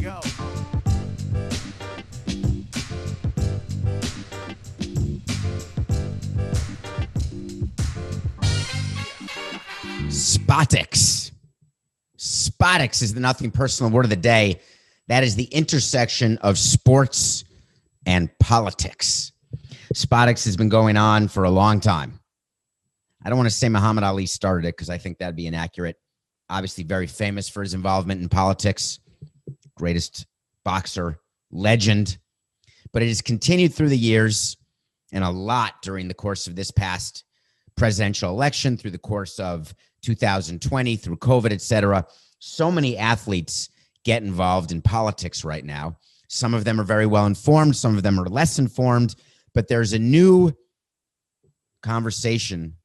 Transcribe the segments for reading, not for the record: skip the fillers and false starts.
go. Spotics. Spotics is the nothing personal word of the day. That is the intersection of sports and politics. Spotics has been going on for a long time. I don't want to say Muhammad Ali started it because I think that'd be inaccurate. Obviously very famous for his involvement in politics. Greatest boxer, legend. But it has continued through the years and a lot during the course of this past presidential election, through the course of 2020, through COVID, etc. So many athletes get involved in politics right now. Some of them are very well informed. Some of them are less informed. But there's a new conversation,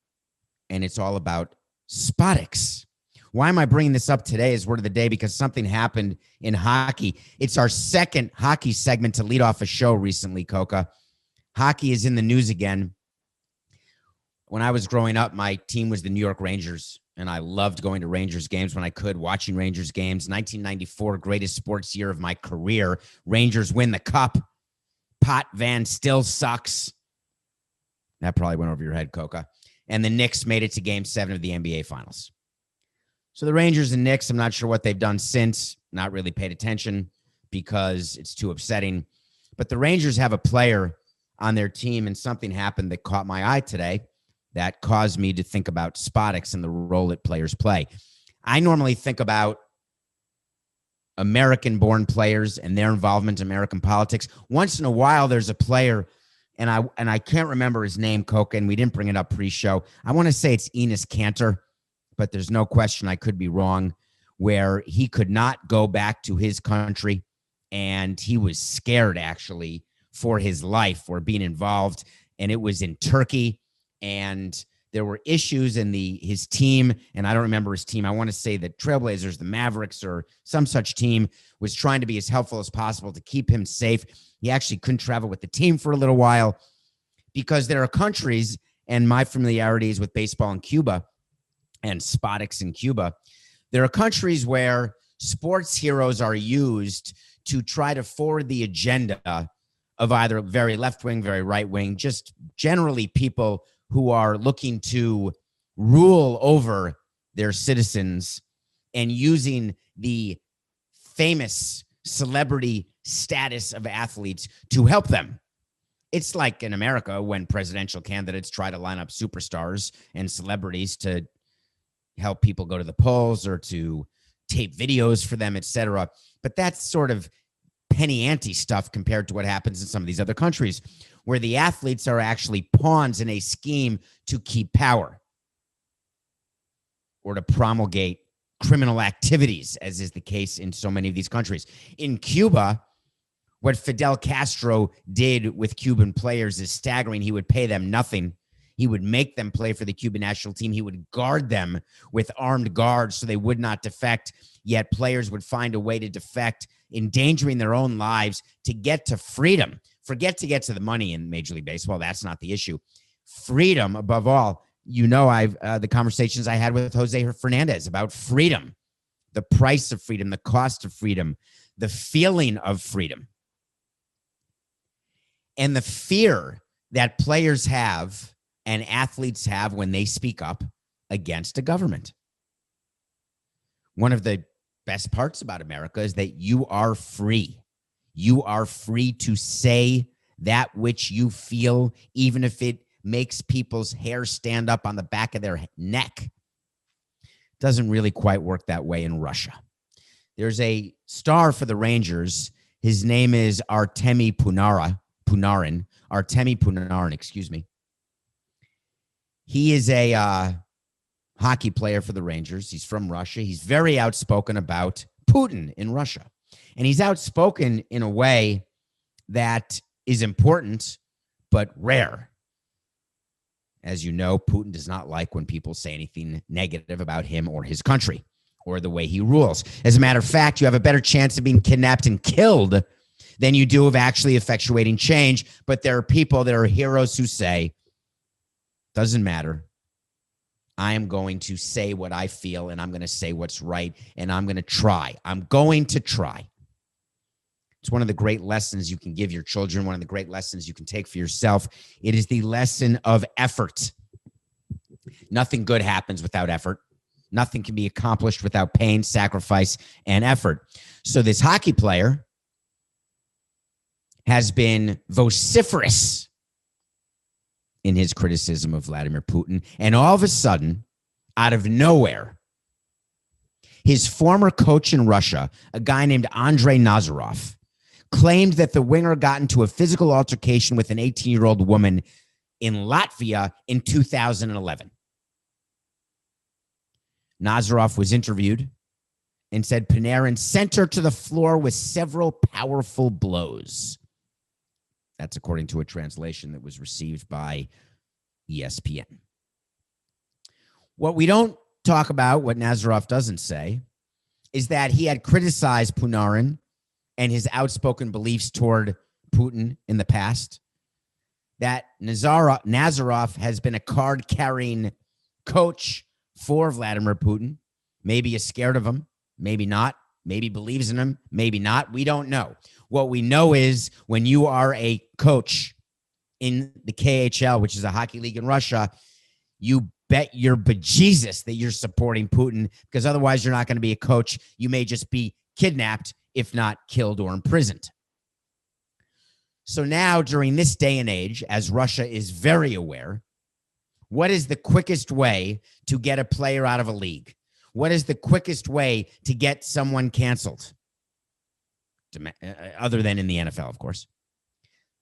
and it's all about spotics. Why am I bringing this up today as word of the day? Because something happened in hockey. It's our second hockey segment to lead off a show recently, Coca. Hockey is in the news again. When I was growing up, my team was the New York Rangers, and I loved going to Rangers games when I could, watching Rangers games. 1994, greatest sports year of my career. Rangers win the cup. Potvin still sucks. That probably went over your head, Coca. And the Knicks made it to Game 7 of the NBA Finals. So the Rangers and Knicks, I'm not sure what they've done since. Not really paid attention because it's too upsetting. But the Rangers have a player on their team, and something happened that caught my eye today that caused me to think about spotics and the role that players play. I normally think about American-born players and their involvement in American politics. Once in a while, there's a player, and I can't remember his name, Coca, and we didn't bring it up pre-show. I want to say it's Enes Kanter, but there's no question I could be wrong, where he could not go back to his country, and he was scared, actually, for his life or being involved, and it was in Turkey. And there were issues in his team, and I don't remember his team. I want to say the Trailblazers, the Mavericks, or some such team was trying to be as helpful as possible to keep him safe. He actually couldn't travel with the team for a little while because there are countries, and my familiarity is with baseball in Cuba and spotics in Cuba. There are countries where sports heroes are used to try to forward the agenda of either very left-wing, very right-wing, just generally people who are looking to rule over their citizens and using the famous celebrity status of athletes to help them. It's like in America when presidential candidates try to line up superstars and celebrities to help people go to the polls or to tape videos for them, etc. But that's sort of penny ante stuff compared to what happens in some of these other countries, where the athletes are actually pawns in a scheme to keep power or to promulgate criminal activities, as is the case in so many of these countries. In Cuba, what Fidel Castro did with Cuban players is staggering. He would pay them nothing. He would make them play for the Cuban national team. He would guard them with armed guards so they would not defect, yet players would find a way to defect, endangering their own lives to get to freedom. Forget to get to the money in Major League Baseball. That's not the issue. Freedom, above all. You know, the conversations I had with Jose Fernandez about freedom, the price of freedom, the cost of freedom, the feeling of freedom, and the fear that players have and athletes have when they speak up against a government. One of the best parts about America is that you are free. You are free to say that which you feel, even if it makes people's hair stand up on the back of their neck. Doesn't really quite work that way in Russia. There's a star for the Rangers. His name is Artemi Panarin, excuse me. He is a hockey player for the Rangers. He's from Russia. He's very outspoken about Putin in Russia. And he's outspoken in a way that is important, but rare. As you know, Putin does not like when people say anything negative about him or his country or the way he rules. As a matter of fact, you have a better chance of being kidnapped and killed than you do of actually effectuating change. But there are people that are heroes who say, doesn't matter. I am going to say what I feel, and I'm going to say what's right, and I'm going to try. I'm going to try. It's one of the great lessons you can give your children, one of the great lessons you can take for yourself. It is the lesson of effort. Nothing good happens without effort. Nothing can be accomplished without pain, sacrifice, and effort. So this hockey player has been vociferous in his criticism of Vladimir Putin. And all of a sudden, out of nowhere, his former coach in Russia, a guy named Andrei Nazarov, claimed that the winger got into a physical altercation with an 18-year-old woman in Latvia in 2011. Nazarov was interviewed and said Panarin sent her to the floor with several powerful blows. That's according to a translation that was received by ESPN. What we don't talk about, what Nazarov doesn't say, is that he had criticized Panarin and his outspoken beliefs toward Putin in the past, that Nazarov has been a card-carrying coach for Vladimir Putin. Maybe is scared of him, maybe not, maybe believes in him, maybe not. We don't know. What we know is when you are a coach in the KHL, which is a hockey league in Russia, you bet your bejesus that you're supporting Putin, because otherwise you're not going to be a coach. You may just be kidnapped, if not killed or imprisoned. So now, during this day and age, as Russia is very aware, what is the quickest way to get a player out of a league? What is the quickest way to get someone canceled? Other than in the NFL, of course.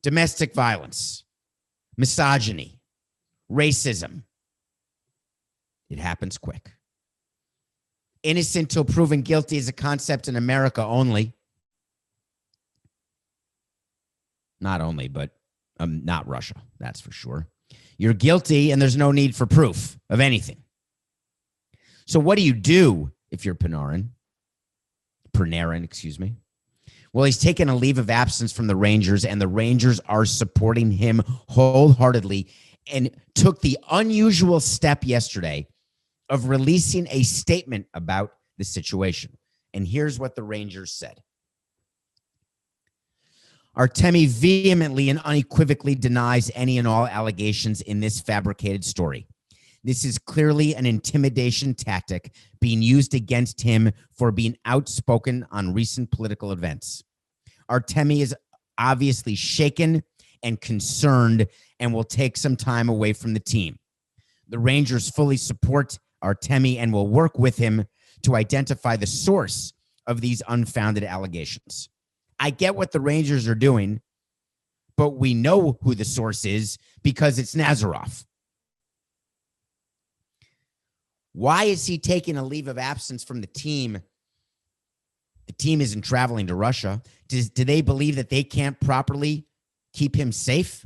Domestic violence, misogyny, racism. It happens quick. Innocent till proven guilty is a concept in America only. Not only, but not Russia, that's for sure. You're guilty and there's no need for proof of anything. So what do you do if you're Panarin, excuse me? Well, he's taken a leave of absence from the Rangers, and the Rangers are supporting him wholeheartedly, and took the unusual step yesterday of releasing a statement about the situation. And here's what the Rangers said. Artemi vehemently and unequivocally denies any and all allegations in this fabricated story. This is clearly an intimidation tactic being used against him for being outspoken on recent political events. Artemi is obviously shaken and concerned and will take some time away from the team. The Rangers fully support Artemi and will work with him to identify the source of these unfounded allegations. I get what the Rangers are doing, but we know who the source is because it's Nazarov. Why is he taking a leave of absence from the team? The team isn't traveling to Russia. Do they believe that they can't properly keep him safe?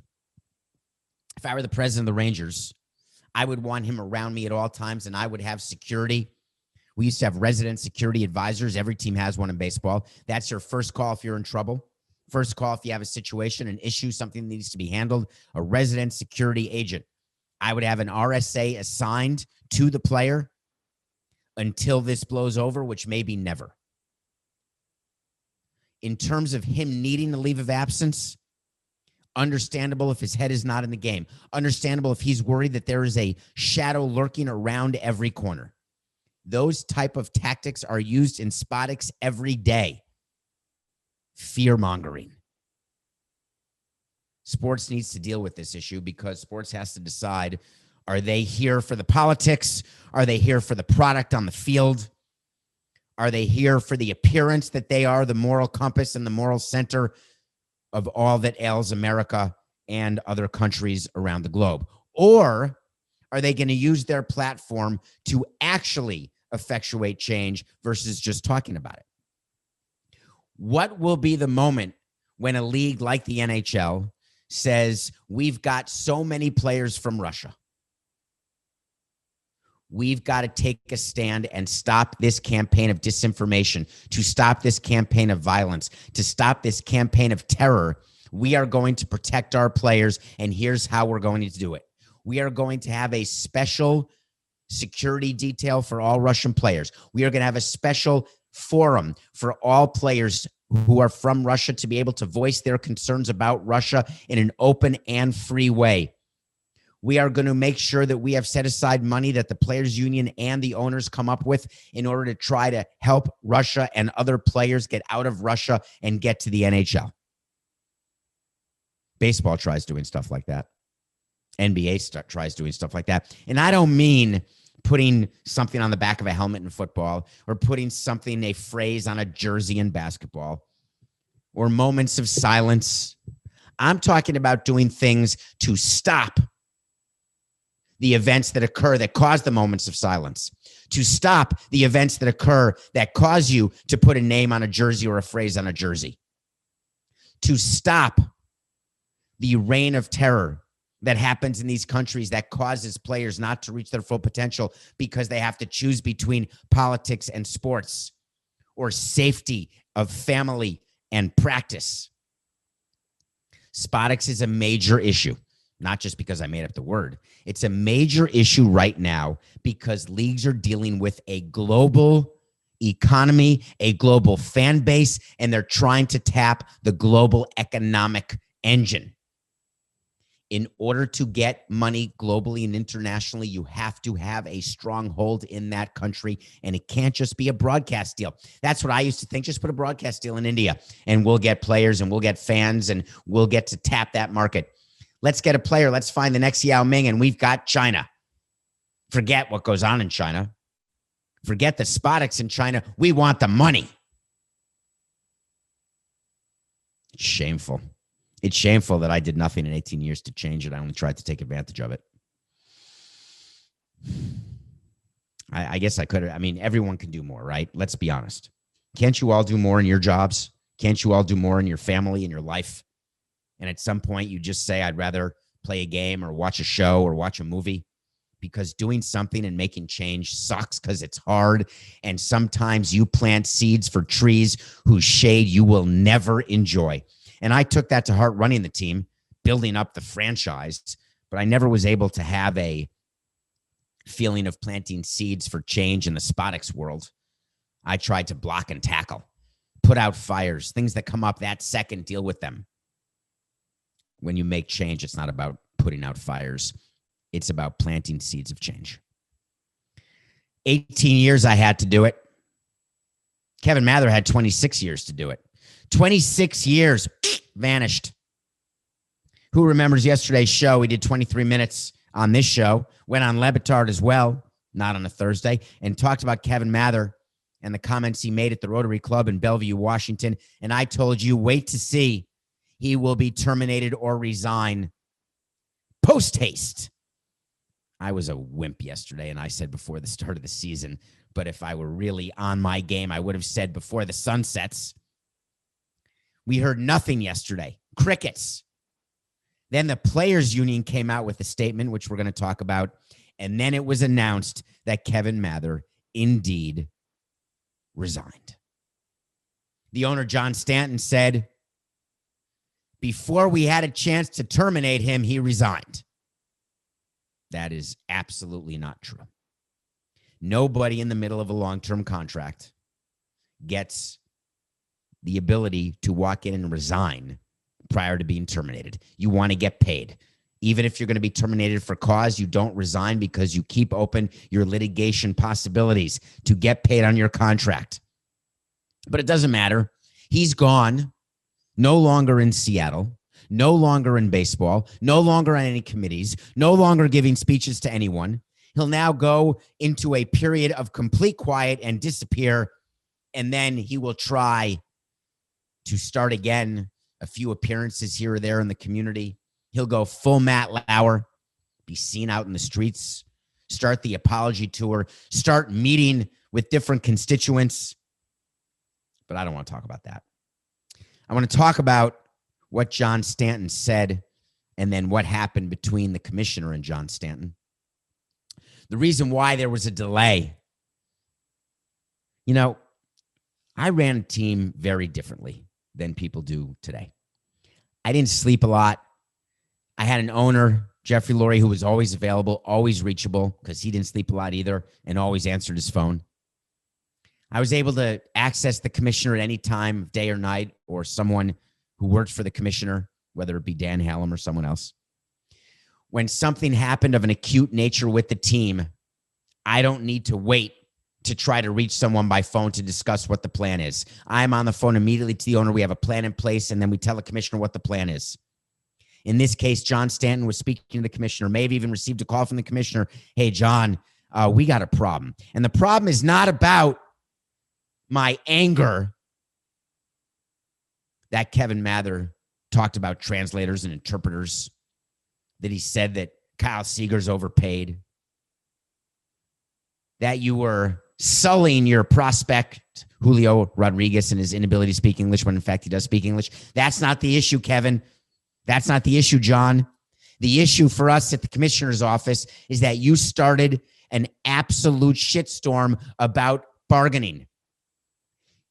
If I were the president of the Rangers, I would want him around me at all times, and I would have security. We used to have resident security advisors. Every team has one in baseball. That's your first call if you're in trouble. First call if you have a situation, an issue, something that needs to be handled, a resident security agent. I would have an RSA assigned to the player until this blows over, which may be never. In terms of him needing a leave of absence, understandable if his head is not in the game. Understandable if he's worried that there is a shadow lurking around every corner. Those type of tactics are used in spotics every day. Fear-mongering. Sports needs to deal with this issue because sports has to decide, are they here for the politics? Are they here for the product on the field? Are they here for the appearance that they are the moral compass and the moral center of all that ails America and other countries around the globe? Or are they going to use their platform to actually effectuate change versus just talking about it? What will be the moment when a league like the NHL says, we've got so many players from Russia, we've got to take a stand and stop this campaign of disinformation, to stop this campaign of violence, to stop this campaign of terror? We are going to protect our players, and here's how we're going to do it. We are going to have a special security detail for all Russian players. We are going to have a special forum for all players who are from Russia to be able to voice their concerns about Russia in an open and free way. We are going to make sure that we have set aside money that the players union and the owners come up with in order to try to help Russia and other players get out of Russia and get to the NHL. Baseball tries doing stuff like that. NBA tries doing stuff like that. And I don't mean putting something on the back of a helmet in football or putting something, a phrase on a jersey in basketball or moments of silence. I'm talking about doing things to stop the events that occur that cause the moments of silence, to stop the events that occur that cause you to put a name on a jersey or a phrase on a jersey, to stop the reign of terror that happens in these countries that causes players not to reach their full potential because they have to choose between politics and sports or safety of family and practice. Spotics is a major issue. Not just because I made up the word. It's a major issue right now because leagues are dealing with a global economy, a global fan base, and they're trying to tap the global economic engine. In order to get money globally and internationally, you have to have a stronghold in that country, and it can't just be a broadcast deal. That's what I used to think. Just put a broadcast deal in India, and we'll get players, and we'll get fans, and we'll get to tap that market. Let's get a player. Let's find the next Yao Ming, and we've got China. Forget what goes on in China. Forget the spotics in China. We want the money. It's shameful. It's shameful that I did nothing in 18 years to change it. I only tried to take advantage of it. I guess I could have. I mean, everyone can do more, right? Let's be honest. Can't you all do more in your jobs? Can't you all do more in your family, in your life? And at some point you just say, I'd rather play a game or watch a show or watch a movie, because doing something and making change sucks because it's hard. And sometimes you plant seeds for trees whose shade you will never enjoy. And I took that to heart running the team, building up the franchise, but I never was able to have a feeling of planting seeds for change in the spotics world. I tried to block and tackle, put out fires, things that come up that second, deal with them. When you make change, it's not about putting out fires. It's about planting seeds of change. 18 years I had to do it. Kevin Mather had 26 years to do it. 26 years, vanished. Who remembers yesterday's show? We did 23 minutes on this show. Went on Le Batard as well, not on a Thursday, and talked about Kevin Mather and the comments he made at the Rotary Club in Bellevue, Washington. And I told you, wait to see. He will be terminated or resign post-haste. I was a wimp yesterday, and I said before the start of the season, but if I were really on my game, I would have said before the sun sets. We heard nothing yesterday. Crickets. Then the players' union came out with a statement, which we're going to talk about, and then it was announced that Kevin Mather indeed resigned. The owner, John Stanton, said, before we had a chance to terminate him, he resigned. That is absolutely not true. Nobody in the middle of a long-term contract gets the ability to walk in and resign prior to being terminated. You want to get paid. Even if you're going to be terminated for cause, you don't resign because you keep open your litigation possibilities to get paid on your contract. But it doesn't matter. He's gone. No longer in Seattle, no longer in baseball, no longer on any committees, no longer giving speeches to anyone. He'll now go into a period of complete quiet and disappear, and then he will try to start again, a few appearances here or there in the community. He'll go full Matt Lauer, be seen out in the streets, start the apology tour, start meeting with different constituents. But I don't want to talk about that. I want to talk about what John Stanton said and then what happened between the commissioner and John Stanton. The reason why there was a delay. You know, I ran a team very differently than people do today. I didn't sleep a lot. I had an owner, Jeffrey Lurie, who was always available, always reachable, because he didn't sleep a lot either and always answered his phone. I was able to access the commissioner at any time of day or night, or someone who worked for the commissioner, whether it be Dan Hallam or someone else. When something happened of an acute nature with the team, I don't need to wait to try to reach someone by phone to discuss what the plan is. I'm on the phone immediately to the owner. We have a plan in place, and then we tell the commissioner what the plan is. In this case, John Stanton was speaking to the commissioner, may have even received a call from the commissioner. Hey, John, we got a problem. And the problem is not about my anger that Kevin Mather talked about translators and interpreters, that he said that Kyle Seager's overpaid, that you were sullying your prospect, Julio Rodriguez, and his inability to speak English when, in fact, he does speak English. That's not the issue, Kevin. That's not the issue, John. The issue for us at the commissioner's office is that you started an absolute shitstorm about bargaining.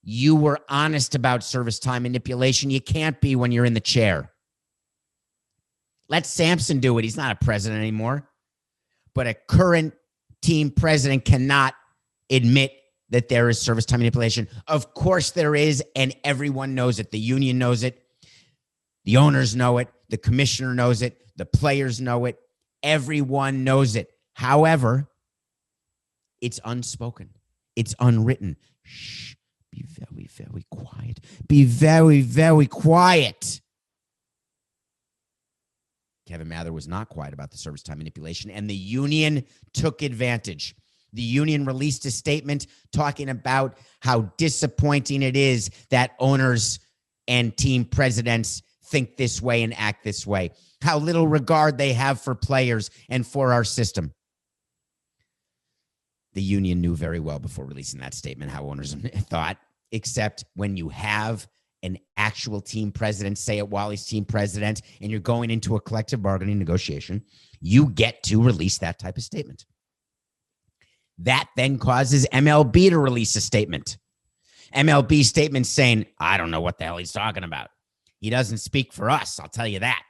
You were honest about service time manipulation. You can't be when you're in the chair. Let Samson do it. He's not a president anymore. But a current team president cannot admit that there is service time manipulation. Of course there is, and everyone knows it. The union knows it. The owners know it. The commissioner knows it. The players know it. Everyone knows it. However, it's unspoken. It's unwritten. Shh. Be very, very quiet. Be very, very quiet. Kevin Mather was not quiet about the service time manipulation, and the union took advantage. The union released a statement talking about how disappointing it is that owners and team presidents think this way and act this way, how little regard they have for players and for our system. The union knew very well before releasing that statement how owners thought, except when you have an actual team president say it while he's team president and you're going into a collective bargaining negotiation, you get to release that type of statement. That then causes MLB to release a statement. MLB statement saying, I don't know what the hell he's talking about. He doesn't speak for us, I'll tell you that.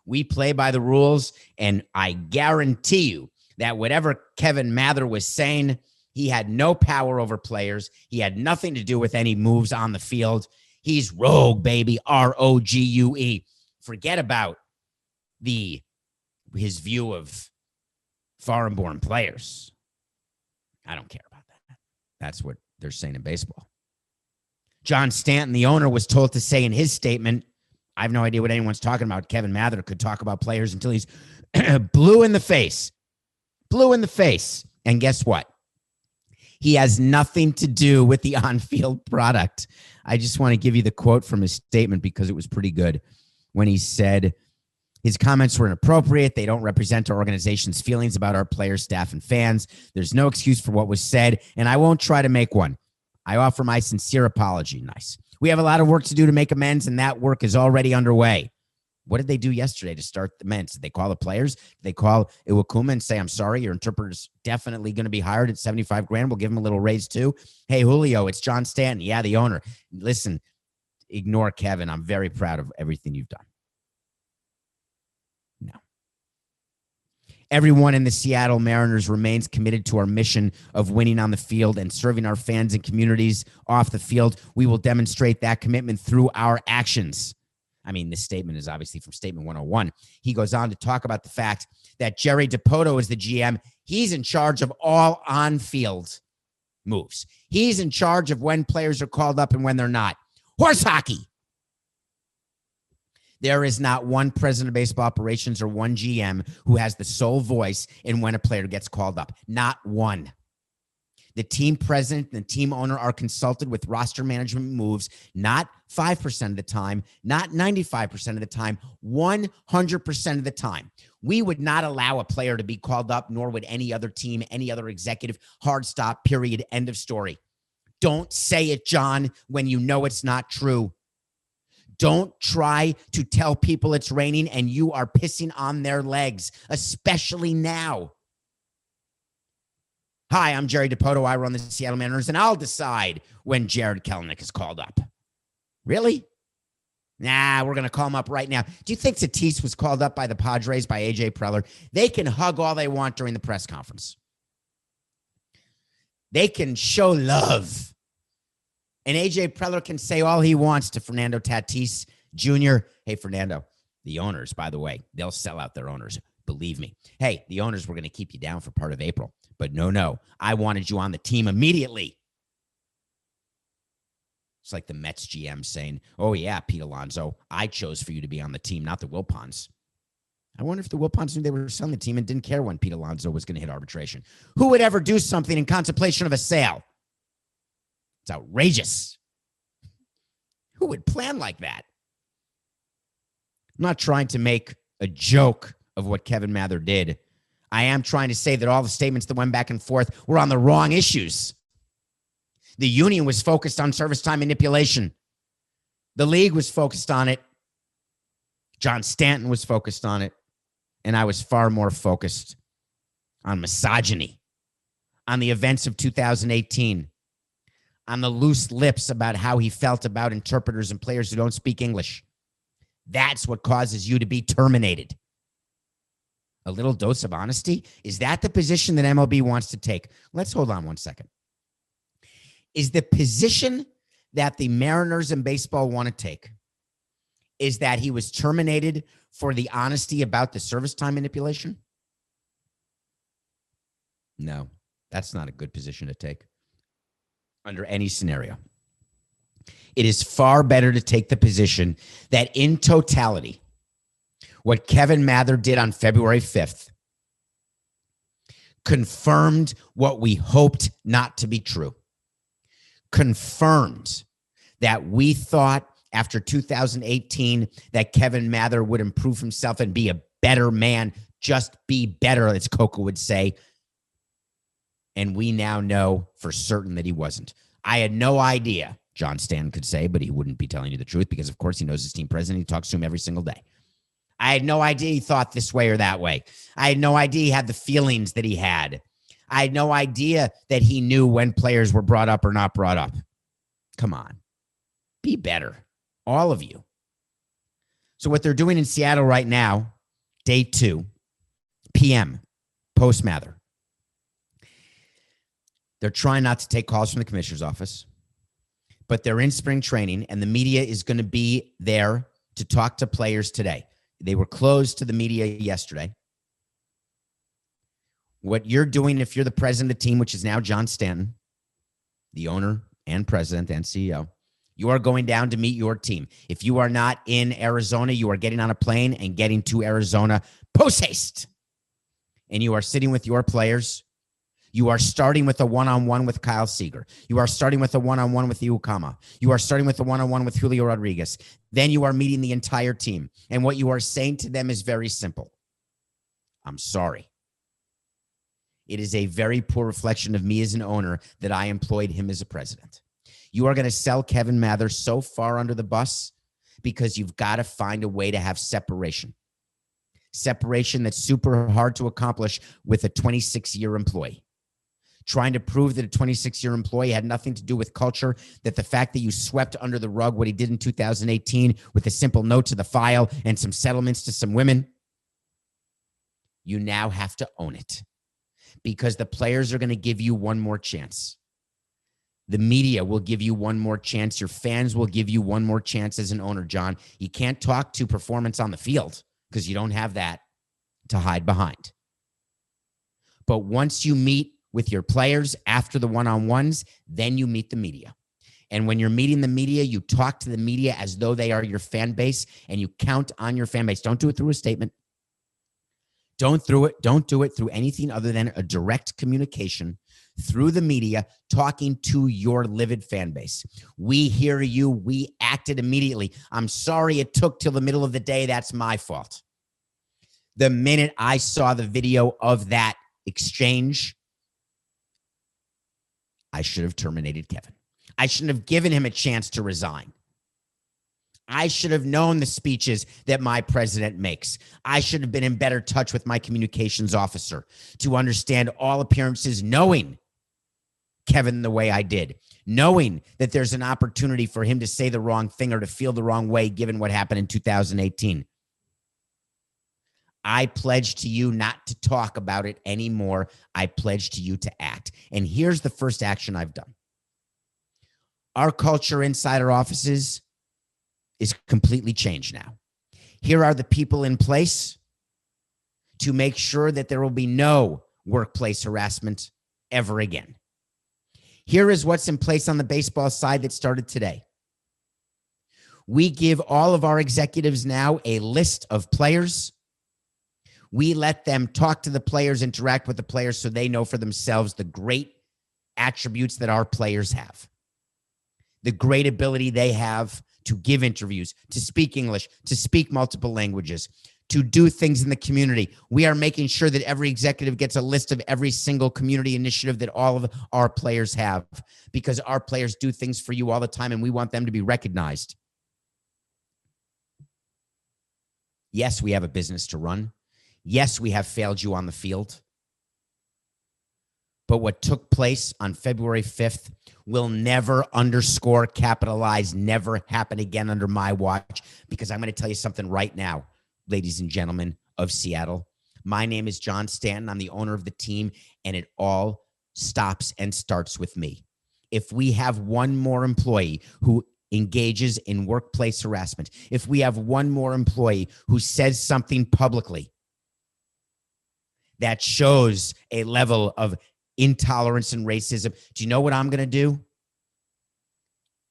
We play by the rules, and I guarantee you that whatever Kevin Mather was saying, he had no power over players. He had nothing to do with any moves on the field. He's rogue, baby, R-O-G-U-E. Forget about his view of foreign-born players. I don't care about that. That's what they're saying in baseball. John Stanton, the owner, was told to say in his statement, I have no idea what anyone's talking about. Kevin Mather could talk about players until he's blue in the face. Blue in the face. And guess what? He has nothing to do with the on-field product. I just want to give you the quote from his statement because it was pretty good when he said, his comments were inappropriate. They don't represent our organization's feelings about our players, staff, and fans. There's no excuse for what was said, and I won't try to make one. I offer my sincere apology. Nice. We have a lot of work to do to make amends, and that work is already underway. What did they do yesterday to start the amends? Did they call the players? Did they call Iwakuma and say, I'm sorry, your interpreter's definitely going to be hired at $75,000. We'll give him a little raise too. Hey, Julio, it's John Stanton. Yeah, the owner. Listen, ignore Kevin. I'm very proud of everything you've done. No. Everyone in the Seattle Mariners remains committed to our mission of winning on the field and serving our fans and communities off the field. We will demonstrate that commitment through our actions. I mean, this statement is obviously from Statement 101. He goes on to talk about the fact that Jerry Dipoto is the GM. He's in charge of all on-field moves. He's in charge of when players are called up and when they're not. Horse hockey. There is not one president of baseball operations or one GM who has the sole voice in when a player gets called up. Not one. The team president and the team owner are consulted with roster management moves, not 5% of the time, not 95% of the time, 100% of the time. We would not allow a player to be called up, nor would any other team, any other executive. Hard stop, period, end of story. Don't say it, John, when you know it's not true. Don't try to tell people it's raining and you are pissing on their legs, especially now. Hi, I'm Jerry Dipoto. I run the Seattle Mariners, and I'll decide when Jared Kelenic is called up. Really? Nah, we're going to call him up right now. Do you think Tatis was called up by the Padres by A.J. Preller? They can hug all they want during the press conference. They can show love And AJ Preller can say all he wants to Fernando Tatis Jr. Hey, Fernando, the owners, by the way, they'll sell out their owners. Believe me. Hey, the owners were going to keep you down for part of April. But no, I wanted you on the team immediately. It's like the Mets GM saying, oh, yeah, Pete Alonso, I chose for you to be on the team, not the Wilpons. I wonder if the Wilpons knew they were selling the team and didn't care when Pete Alonso was going to hit arbitration. Who would ever do something in contemplation of a sale? It's outrageous. Who would plan like that? I'm not trying to make a joke of what Kevin Mather did. I am trying to say that all the statements that went back and forth were on the wrong issues. The union was focused on service time manipulation. The league was focused on it. John Stanton was focused on it. And I was far more focused on misogyny, on the events of 2018, on the loose lips about how he felt about interpreters and players who don't speak English. That's what causes you to be terminated. A little dose of honesty? Is that the position that MLB wants to take? Let's hold on one second. Is the position that the Mariners in baseball want to take is that he was terminated for the honesty about the service time manipulation? No, that's not a good position to take under any scenario. It is far better to take the position that in totality, what Kevin Mather did on February 5th confirmed what we hoped not to be true. Confirmed that we thought after 2018 that Kevin Mather would improve himself and be a better man, just be better, as Coco would say. And we now know for certain that he wasn't. I had no idea, John Stanton could say, but he wouldn't be telling you the truth because, of course, he knows his team president. He talks to him every single day. I had no idea he thought this way or that way. I had no idea he had the feelings that he had. I had no idea that he knew when players were brought up or not brought up. Come on. Be better. All of you. So what they're doing in Seattle right now, day 2, PM, post-Mather. They're trying not to take calls from the commissioner's office, but they're in spring training, and the media is going to be there to talk to players today. They were closed to the media yesterday. What you're doing, if you're the president of the team, which is now John Stanton, the owner and president and CEO, you are going down to meet your team. If you are not in Arizona, you are getting on a plane and getting to Arizona post-haste. And you are sitting with your players. You are starting with a one-on-one with Kyle Seager. You are starting with a one-on-one with Ukama. You are starting with a one-on-one with Julio Rodriguez. Then you are meeting the entire team. And what you are saying to them is very simple. I'm sorry. It is a very poor reflection of me as an owner that I employed him as a president. You are going to sell Kevin Mather so far under the bus because you've got to find a way to have separation. Separation that's super hard to accomplish with a 26-year employee. Trying to prove that a 26-year employee had nothing to do with culture, that the fact that you swept under the rug what he did in 2018 with a simple note to the file and some settlements to some women, you now have to own it because the players are going to give you one more chance. The media will give you one more chance. Your fans will give you one more chance as an owner, John. You can't talk to performance on the field because you don't have that to hide behind. But once you meet with your players after the one-on-ones, then you meet the media. And when you're meeting the media, you talk to the media as though they are your fan base and you count on your fan base. Don't do it through a statement. Don't do it through anything other than a direct communication through the media, talking to your livid fan base. We hear you. We acted immediately. I'm sorry it took till the middle of the day. That's my fault. The minute I saw the video of that exchange, I should have terminated Kevin. I shouldn't have given him a chance to resign. I should have known the speeches that my president makes. I should have been in better touch with my communications officer to understand all appearances, knowing Kevin the way I did, knowing that there's an opportunity for him to say the wrong thing or to feel the wrong way given what happened in 2018. I pledge to you not to talk about it anymore. I pledge to you to act. And here's the first action I've done. Our culture inside our offices is completely changed now. Here are the people in place to make sure that there will be no workplace harassment ever again. Here is what's in place on the baseball side that started today. We give all of our executives now a list of players. We let them talk to the players, interact with the players so they know for themselves the great attributes that our players have, the great ability they have to give interviews, to speak English, to speak multiple languages, to do things in the community. We are making sure that every executive gets a list of every single community initiative that all of our players have, because our players do things for you all the time and we want them to be recognized. Yes, we have a business to run. Yes, we have failed you on the field. But what took place on February 5th will never capitalize, never happen again under my watch, because I'm going to tell you something right now, ladies and gentlemen of Seattle. My name is John Stanton. I'm the owner of the team, and it all stops and starts with me. If we have one more employee who engages in workplace harassment, if we have one more employee who says something publicly that shows a level of intolerance and racism, do you know what I'm going to do?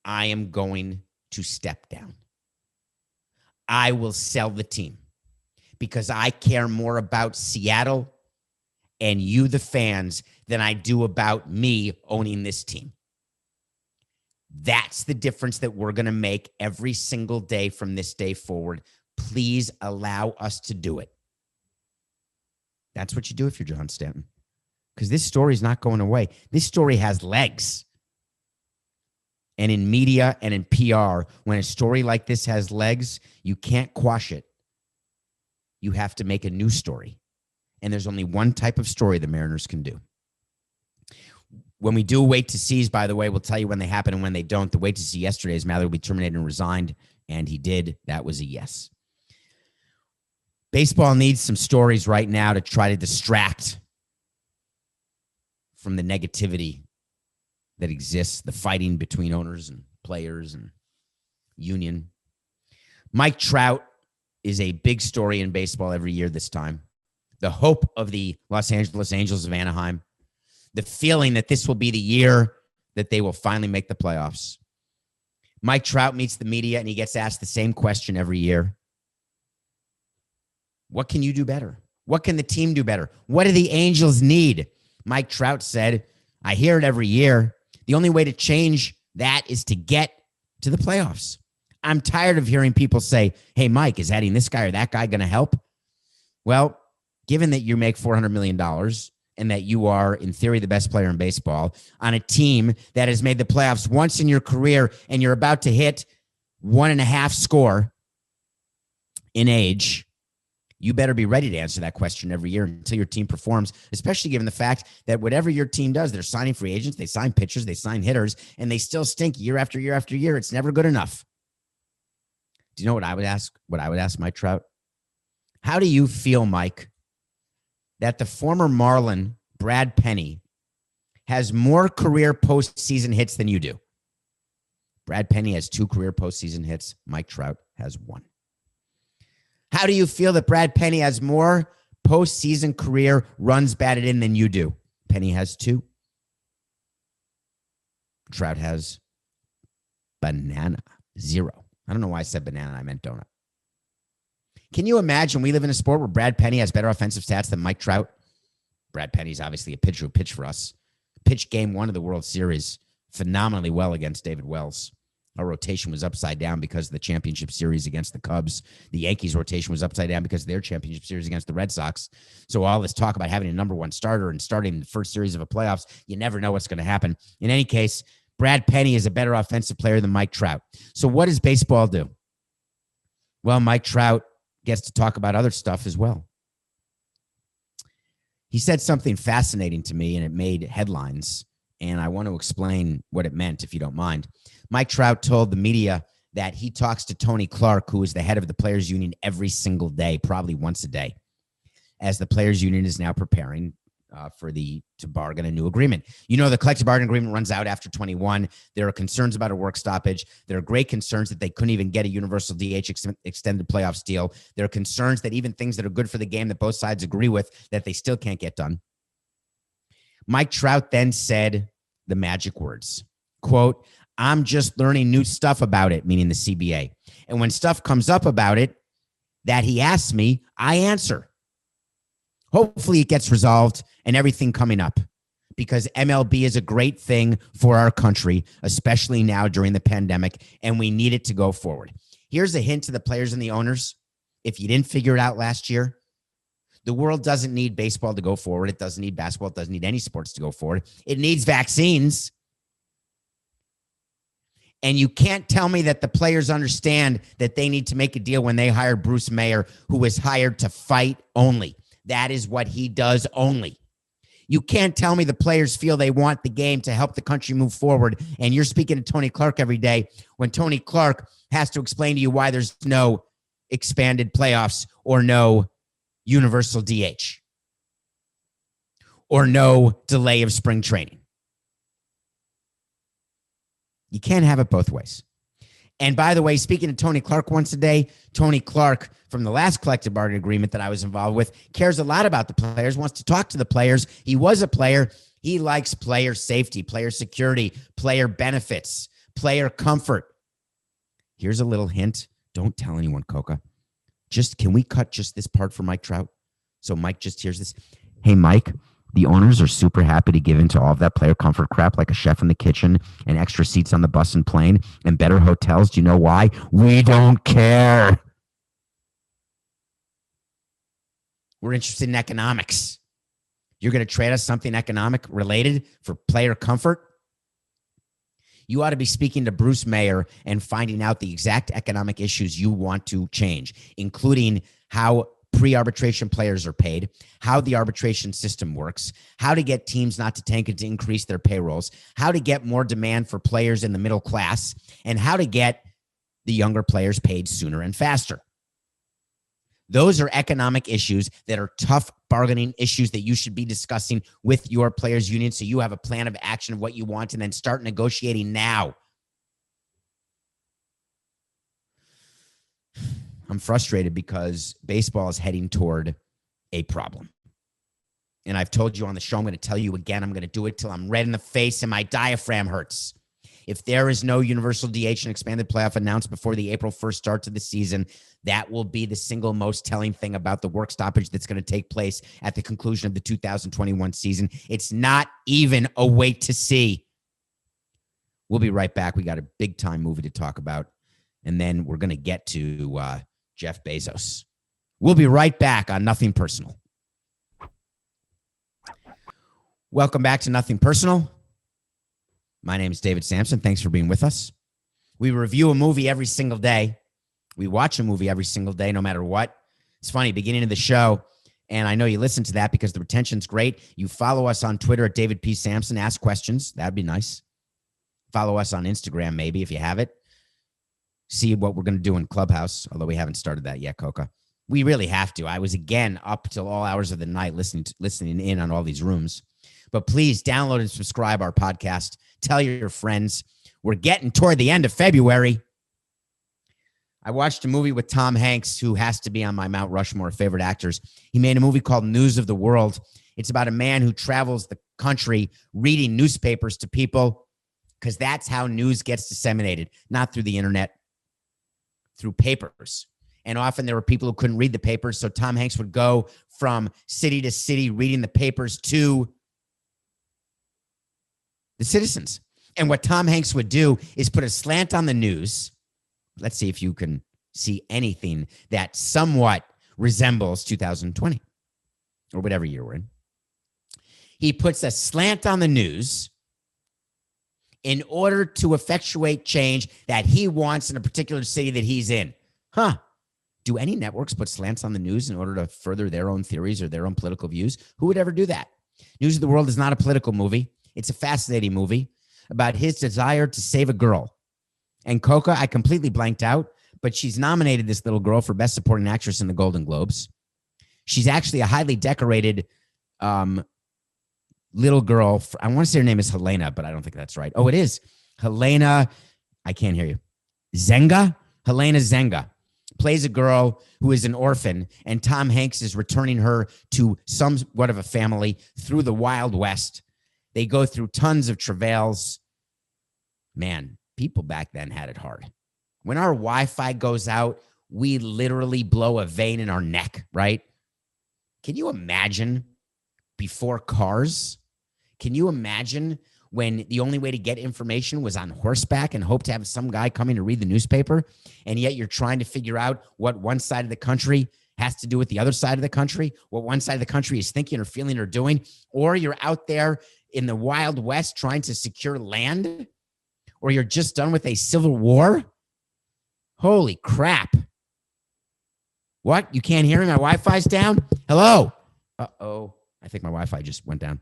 I am going to step down. I will sell the team because I care more about Seattle and you, the fans, than I do about me owning this team. That's the difference that we're going to make every single day from this day forward. Please allow us to do it. That's what you do if you're John Stanton, because this story is not going away. This story has legs. And in media and in PR, when a story like this has legs, you can't quash it. You have to make a new story. And there's only one type of story the Mariners can do. When we do wait to sees, by the way, we'll tell you when they happen and when they don't. The wait to see yesterday is Mather will be terminated and resigned, and he did. That was a yes. Baseball needs some stories right now to try to distract from the negativity that exists, the fighting between owners and players and union. Mike Trout is a big story in baseball every year this time. The hope of the Los Angeles Angels of Anaheim. The feeling that this will be the year that they will finally make the playoffs. Mike Trout meets the media and he gets asked the same question every year. What can you do better? What can the team do better? What do the Angels need? Mike Trout said, I hear it every year. The only way to change that is to get to the playoffs. I'm tired of hearing people say, hey, Mike, is adding this guy or that guy going to help? Well, given that you make $400 million and that you are, in theory, the best player in baseball on a team that has made the playoffs once in your career and you're about to hit 1.5 score in age, you better be ready to answer that question every year until your team performs, especially given the fact that whatever your team does, they're signing free agents, they sign pitchers, they sign hitters, and they still stink year after year after year. It's never good enough. Do you know what I would ask? What I would ask Mike Trout? How do you feel, Mike, that the former Marlin, Brad Penny, has more career postseason hits than you do? Brad Penny has 2 career postseason hits. Mike Trout has 1. How do you feel that Brad Penny has more postseason career runs batted in than you do? Penny has 2. Trout has banana, 0. I don't know why I said banana. I meant donut. Can you imagine we live in a sport where Brad Penny has better offensive stats than Mike Trout? Brad Penny's obviously a pitcher who pitched for us. Pitched game 1 of the World Series phenomenally well against David Wells. Our rotation was upside down because of the championship series against the Cubs. The Yankees' rotation was upside down because of their championship series against the Red Sox. So all this talk about having a number 1 starter and starting the first series of a playoffs, you never know what's going to happen. In any case, Brad Penny is a better offensive player than Mike Trout. So what does baseball do? Well, Mike Trout gets to talk about other stuff as well. He said something fascinating to me, and it made headlines, and I want to explain what it meant, if you don't mind. Mike Trout told the media that he talks to Tony Clark, who is the head of the Players Union, every single day, probably once a day, as the Players Union is now preparing to bargain a new agreement. You know, the collective bargaining agreement runs out after 21. There are concerns about a work stoppage. There are great concerns that they couldn't even get a universal DH extended playoffs deal. There are concerns that even things that are good for the game that both sides agree with, that they still can't get done. Mike Trout then said the magic words, quote, "I'm just learning new stuff about it," meaning the CBA. And when stuff comes up about it that he asks me, I answer. Hopefully it gets resolved and everything coming up, because MLB is a great thing for our country, especially now during the pandemic, and we need it to go forward. Here's a hint to the players and the owners. If you didn't figure it out last year, the world doesn't need baseball to go forward. It doesn't need basketball. It doesn't need any sports to go forward. It needs vaccines. And you can't tell me that the players understand that they need to make a deal when they hire Bruce Mayer, who was hired to fight only. That is what he does only. You can't tell me the players feel they want the game to help the country move forward, and you're speaking to Tony Clark every day when Tony Clark has to explain to you why there's no expanded playoffs or no universal DH or no delay of spring training. You can't have it both ways. And by the way, speaking to Tony Clark once a day, Tony Clark from the last collective bargaining agreement that I was involved with cares a lot about the players, wants to talk to the players. He was a player. He likes player safety, player security, player benefits, player comfort. Here's a little hint. Don't tell anyone, Coca. Can we cut just this part for Mike Trout? So Mike just hears this. Hey, Mike, the owners are super happy to give into all of that player comfort crap, like a chef in the kitchen and extra seats on the bus and plane and better hotels. Do you know why? We don't care. We're interested in economics. You're going to trade us something economic related for player comfort? You ought to be speaking to Bruce Mayer and finding out the exact economic issues you want to change, including how pre-arbitration players are paid, how the arbitration system works, how to get teams not to tank and to increase their payrolls, how to get more demand for players in the middle class, and how to get the younger players paid sooner and faster. Those are economic issues that are tough bargaining issues that you should be discussing with your players' union, so you have a plan of action of what you want and then start negotiating now. I'm frustrated because baseball is heading toward a problem. And I've told you on the show, I'm going to tell you again, I'm going to do it till I'm red in the face and my diaphragm hurts. If there is no universal DH and expanded playoff announced before the April 1st start to the season, that will be the single most telling thing about the work stoppage that's going to take place at the conclusion of the 2021 season. It's not even a wait to see. We'll be right back. We got a big time movie to talk about. And then we're going to get to Jeff Bezos. We'll be right back on Nothing Personal. Welcome back to Nothing Personal. My name is David Samson. Thanks for being with us. We review a movie every single day. We watch a movie every single day, no matter what. It's funny, beginning of the show, and I know you listen to that because the retention's great. You follow us on Twitter at David P. Samson. Ask questions. That'd be nice. Follow us on Instagram, maybe, if you have it. See what we're going to do in Clubhouse, although we haven't started that yet, Coca. We really have to. I was, again, up till all hours of the night listening in on all these rooms. But please download and subscribe our podcast. Tell your friends. We're getting toward the end of February. I watched a movie with Tom Hanks, who has to be on my Mount Rushmore of favorite actors. He made a movie called News of the World. It's about a man who travels the country reading newspapers to people, because that's how news gets disseminated, not through the internet, through papers. And often there were people who couldn't read the papers, so Tom Hanks would go from city to city reading the papers to the citizens. And what Tom Hanks would do is put a slant on the news. Let's see if you can see anything that somewhat resembles 2020 or whatever year we're in. He puts a slant on the news in order to effectuate change that he wants in a particular city that he's in. Do any networks put slants on the news in order to further their own theories or their own political views? Who would ever do that? News of the World is not a political movie. It's a fascinating movie about his desire to save a girl. And Coca, I completely blanked out, but she's nominated, this little girl, for Best Supporting Actress in the Golden Globes. She's actually a highly decorated little girl. I want to say her name is Helena, but I don't think that's right. Oh, it is. Helena. I can't hear you. Zenga? Helena Zenga plays a girl who is an orphan, and Tom Hanks is returning her to somewhat of a family through the Wild West. They go through tons of travails. Man, people back then had it hard. When our Wi-Fi goes out, we literally blow a vein in our neck, right? Can you imagine before cars? Can you imagine when the only way to get information was on horseback and hope to have some guy coming to read the newspaper, and yet you're trying to figure out what one side of the country has to do with the other side of the country, what one side of the country is thinking or feeling or doing, or you're out there in the Wild West trying to secure land, or you're just done with a civil war? Holy crap. What? You can't hear me? My Wi-Fi's down? Hello? Uh-oh. I think my Wi-Fi just went down.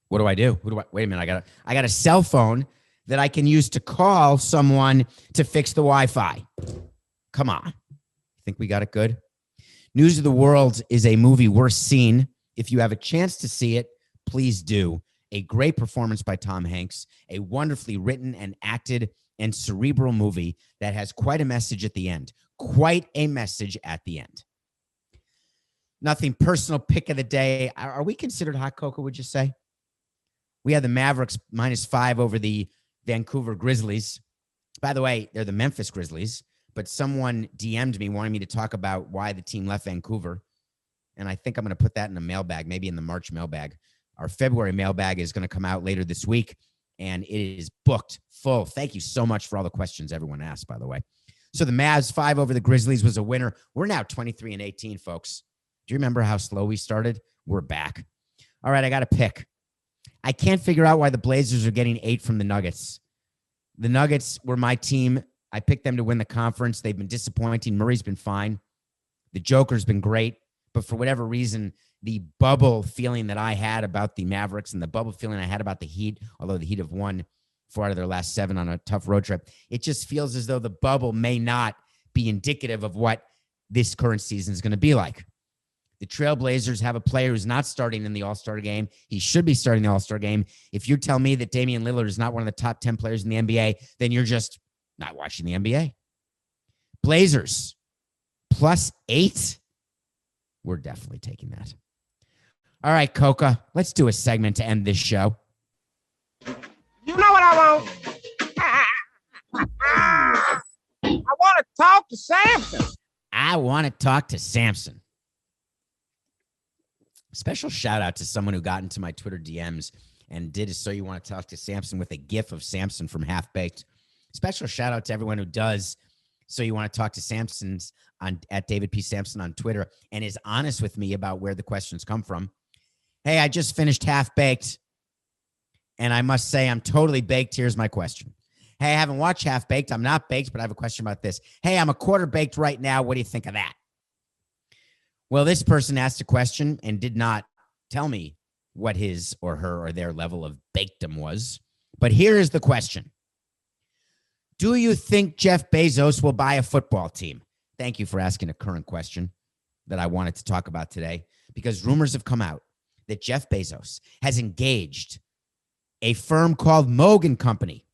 What do I do? Wait a minute. I got a cell phone that I can use to call someone to fix the Wi-Fi. Come on. Think we got it good? News of the World is a movie worth seeing. If you have a chance to see it, please do. A great performance by Tom Hanks, a wonderfully written and acted and cerebral movie that has quite a message at the end. Quite a message at the end. Nothing personal. Pick of the day. Are we considered hot cocoa, would you say? We had the Mavericks -5 over the Vancouver Grizzlies. By the way, they're the Memphis Grizzlies, but someone DM'd me wanting me to talk about why the team left Vancouver. And I think I'm going to put that in a mailbag, maybe in the March mailbag. Our February mailbag is going to come out later this week, and it is booked full. Thank you so much for all the questions everyone asked, by the way. So the Mavs 5 over the Grizzlies was a winner. We're now 23-18, folks. Do you remember how slow we started? We're back. All right, I got to pick. I can't figure out why the Blazers are getting 8 from the Nuggets. The Nuggets were my team. I picked them to win the conference. They've been disappointing. Murray's been fine. The Joker's been great. But for whatever reason, the bubble feeling that I had about the Mavericks and the bubble feeling I had about the Heat, although the Heat have won 4 out of their last 7 on a tough road trip, it just feels as though the bubble may not be indicative of what this current season is going to be like. The Trailblazers have a player who's not starting in the All-Star game. He should be starting the All-Star game. If you tell me that Damian Lillard is not one of the top 10 players in the NBA, then you're just not watching the NBA. Blazers, +8. We're definitely taking that. All right, Coca, let's do a segment to end this show. You know what I want? I want to talk to Samson. I want to talk to Samson. Special shout out to someone who got into my Twitter DMs and did a So You Want to Talk to Samson with a gif of Samson from Half Baked. Special shout out to everyone who does So You Want to Talk to Samson's at David P. Samson on Twitter and is honest with me about where the questions come from. Hey, I just finished Half Baked, and I must say I'm totally baked. Here's my question. Hey, I haven't watched Half Baked. I'm not baked, but I have a question about this. Hey, I'm a quarter baked right now. What do you think of that? Well, this person asked a question and did not tell me what his or her or their level of bakedom was. But here is the question. Do you think Jeff Bezos will buy a football team? Thank you for asking a current question that I wanted to talk about today, because rumors have come out that Jeff Bezos has engaged a firm called Moog & Company,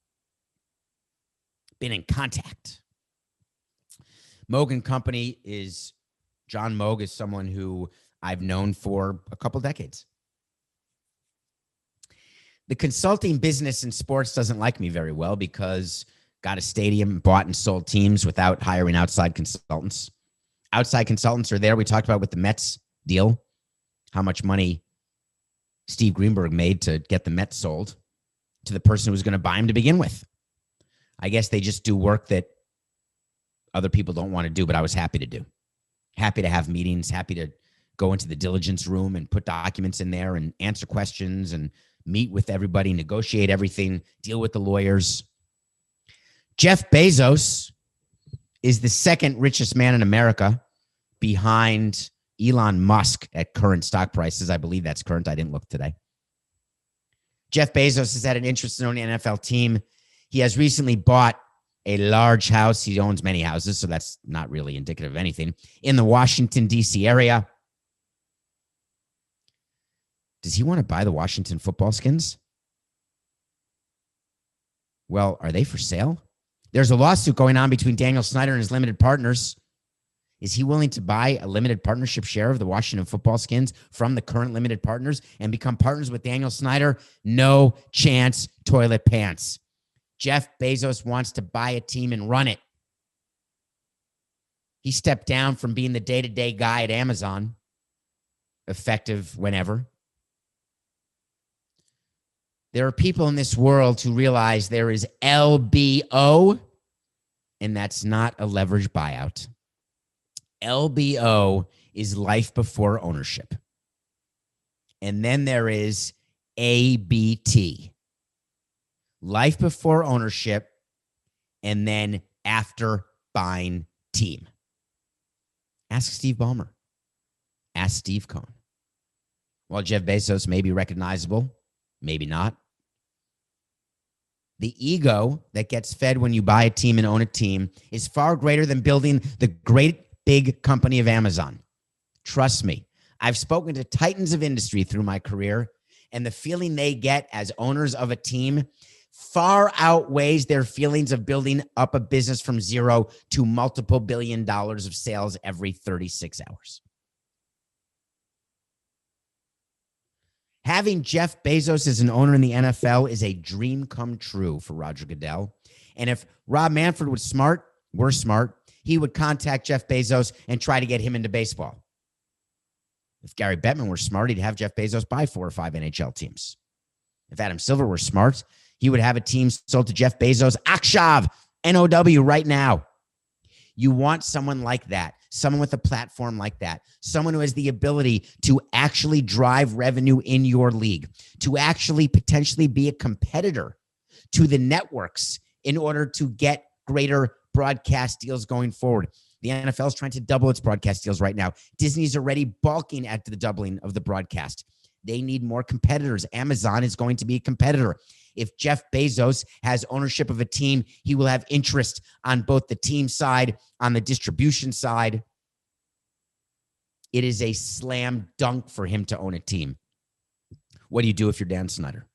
been in contact. Moog & Company is, John Moog is someone who I've known for a couple decades. The consulting business in sports doesn't like me very well because got a stadium, bought and sold teams without hiring outside consultants. Outside consultants are there. We talked about with the Mets deal, how much money Steve Greenberg made to get the Mets sold to the person who was going to buy him to begin with. I guess they just do work that other people don't want to do, but I was happy to do. Happy to have meetings, happy to go into the diligence room and put documents in there and answer questions and meet with everybody, negotiate everything, deal with the lawyers. Jeff Bezos is the second richest man in America behind Elon Musk at current stock prices. I believe that's current. I didn't look today. Jeff Bezos has had an interest in owning an NFL team. He has recently bought a large house. He owns many houses, so that's not really indicative of anything, in the Washington, D.C. area. Does he want to buy the Washington football skins? Well, are they for sale? There's a lawsuit going on between Daniel Snyder and his limited partners. Is he willing to buy a limited partnership share of the Washington football skins from the current limited partners and become partners with Daniel Snyder? No chance, toilet pants. Jeff Bezos wants to buy a team and run it. He stepped down from being the day-to-day guy at Amazon, effective whenever. There are people in this world who realize there is LBO, and that's not a leverage buyout. LBO is life before ownership. And then there is ABT, life before ownership, and then after buying team. Ask Steve Ballmer. Ask Steve Cohen. While Jeff Bezos may be recognizable, maybe not. The ego that gets fed when you buy a team and own a team is far greater than building the great big company of Amazon. Trust me, I've spoken to titans of industry through my career, and the feeling they get as owners of a team far outweighs their feelings of building up a business from zero to multiple $1 billion of sales every 36 hours. Having Jeff Bezos as an owner in the NFL is a dream come true for Roger Goodell. And if Rob Manfred was smart, we're smart, he would contact Jeff Bezos and try to get him into baseball. If Gary Bettman were smart, he'd have Jeff Bezos buy 4 or 5 NHL teams. If Adam Silver were smart, he would have a team sold to Jeff Bezos, Akshav, NOW right now. You want someone like that, someone with a platform like that, someone who has the ability to actually drive revenue in your league, to actually potentially be a competitor to the networks in order to get greater broadcast deals going forward. The NFL is trying to double its broadcast deals right now. Disney's already balking at the doubling of the broadcast. They need more competitors. Amazon is going to be a competitor. If Jeff Bezos has ownership of a team, he will have interest on both the team side, on the distribution side. It is a slam dunk for him to own a team. What do you do if you're Dan Snyder?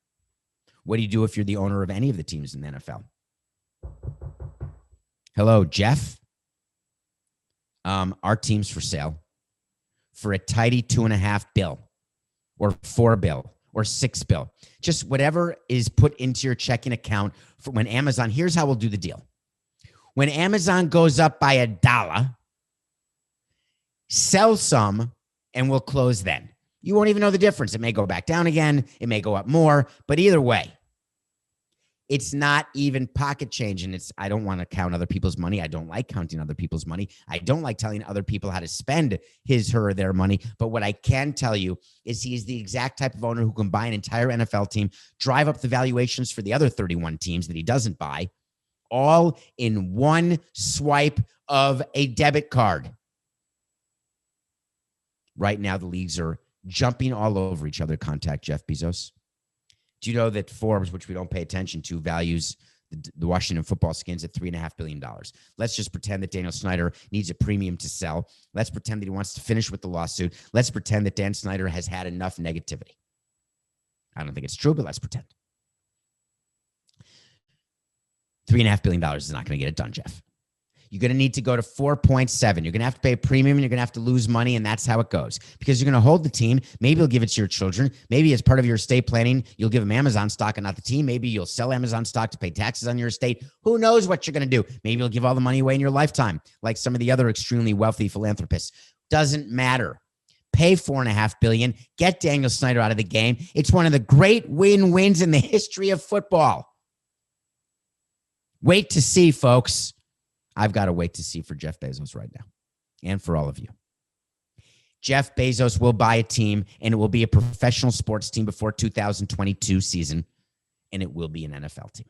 What do you do if you're the owner of any of the teams in the NFL? Hello, Jeff. Our team's for sale for a tidy $2.5 billion or $4 billion or $6 billion. Just whatever is put into your checking account for when Amazon, here's how we'll do the deal. When Amazon goes up by $1, sell some and we'll close then. You won't even know the difference. It may go back down again. It may go up more, but either way, it's not even pocket change. And I don't want to count other people's money. I don't like counting other people's money. I don't like telling other people how to spend his, her, or their money. But what I can tell you is he is the exact type of owner who can buy an entire NFL team, drive up the valuations for the other 31 teams that he doesn't buy, all in one swipe of a debit card. Right now, the leagues are jumping all over each other. Contact Jeff Bezos. Do you know that Forbes, which we don't pay attention to, values the Washington football skins at $3.5 billion? Let's just pretend that Daniel Snyder needs a premium to sell. Let's pretend that he wants to finish with the lawsuit. Let's pretend that Dan Snyder has had enough negativity. I don't think it's true, but let's pretend. $3.5 billion is not going to get it done, Jeff. You're going to need to go to 4.7. You're going to have to pay a premium and you're going to have to lose money. And that's how it goes because you're going to hold the team. Maybe you'll give it to your children. Maybe as part of your estate planning, you'll give them Amazon stock and not the team. Maybe you'll sell Amazon stock to pay taxes on your estate. Who knows what you're going to do? Maybe you'll give all the money away in your lifetime, like some of the other extremely wealthy philanthropists. Doesn't matter. Pay $4.5 billion. Get Daniel Snyder out of the game. It's one of the great win-wins in the history of football. Wait to see, folks. I've got to wait to see for Jeff Bezos right now and for all of you. Jeff Bezos will buy a team, and it will be a professional sports team before 2022 season, and it will be an NFL team.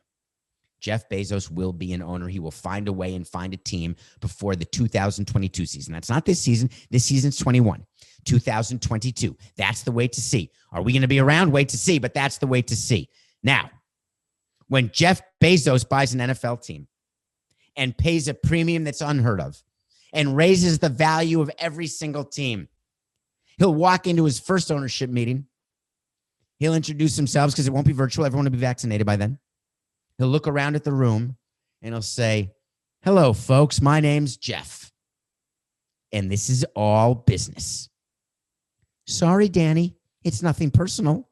Jeff Bezos will be an owner. He will find a way and find a team before the 2022 season. That's not this season. This season's 21. 2022. That's the way to see. Are we going to be around? Wait to see, but that's the way to see. Now, when Jeff Bezos buys an NFL team, and pays a premium that's unheard of and raises the value of every single team, he'll walk into his first ownership meeting He'll introduce himself because it won't be virtual. Everyone will be vaccinated by then. He'll look around at the room and he'll say, hello, folks. My name's Jeff. And this is all business. Sorry, Danny. It's nothing personal.